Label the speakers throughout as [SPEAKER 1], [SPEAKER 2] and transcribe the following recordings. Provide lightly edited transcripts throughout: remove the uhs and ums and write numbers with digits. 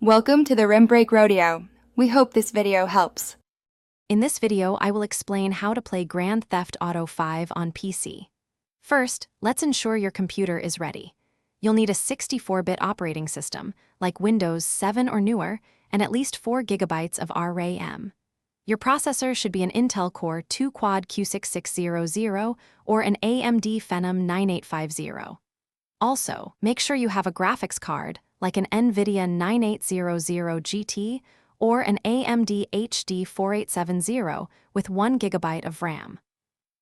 [SPEAKER 1] Welcome to the Rim Break Rodeo. We hope this video helps.
[SPEAKER 2] In this video, I will explain how to play Grand Theft Auto V on PC. First, let's ensure your computer is ready. You'll need a 64-bit operating system, like Windows 7 or newer, and at least 4 GB of RAM. Your processor should be an Intel Core 2-Quad Q6600 or an AMD Phenom 9850. Also, make sure you have a graphics card, like an NVIDIA 9800 GT or an AMD HD 4870 with 1 GB of RAM.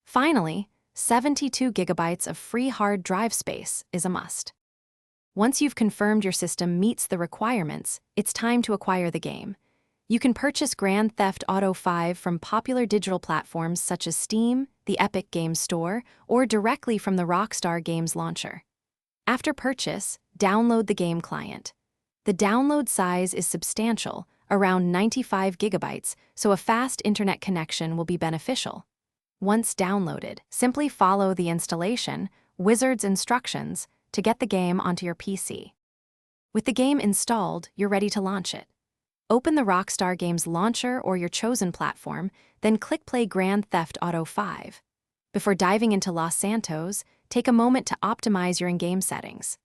[SPEAKER 2] Finally, 72 GB of free hard drive space is a must. Once you've confirmed your system meets the requirements, it's time to acquire the game. You can purchase Grand Theft Auto V from popular digital platforms such as Steam, the Epic Games Store, or directly from the Rockstar Games launcher. After purchase, download the game client. The download size is substantial, around 95 GB, so a fast internet connection will be beneficial. Once downloaded, simply follow the installation, wizard's instructions, to get the game onto your PC. With the game installed, you're ready to launch it. Open the Rockstar Games launcher or your chosen platform, then click Play Grand Theft Auto V. Before diving into Los Santos, take a moment to optimize your in-game settings.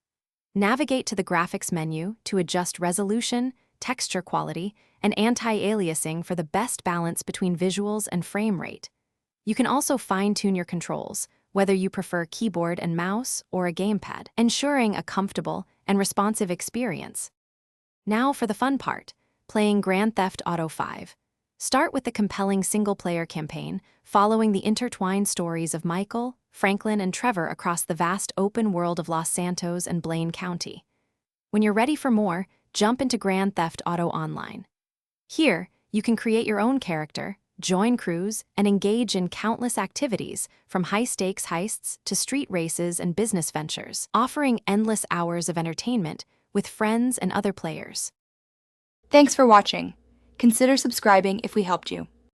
[SPEAKER 2] Navigate to the graphics menu to adjust resolution, texture quality, and anti-aliasing for the best balance between visuals and frame rate. You can also fine-tune your controls, whether you prefer keyboard and mouse or a gamepad, ensuring a comfortable and responsive experience. Now for the fun part, playing Grand Theft Auto V. Start with the compelling single-player campaign, following the intertwined stories of Michael, Franklin, and Trevor across the vast open world of Los Santos and Blaine County. When you're ready for more, jump into Grand Theft Auto Online. Here, you can create your own character, join crews, and engage in countless activities, from high-stakes heists to street races and business ventures, offering endless hours of entertainment with friends and other players.
[SPEAKER 1] Thanks for watching. Consider subscribing if we helped you.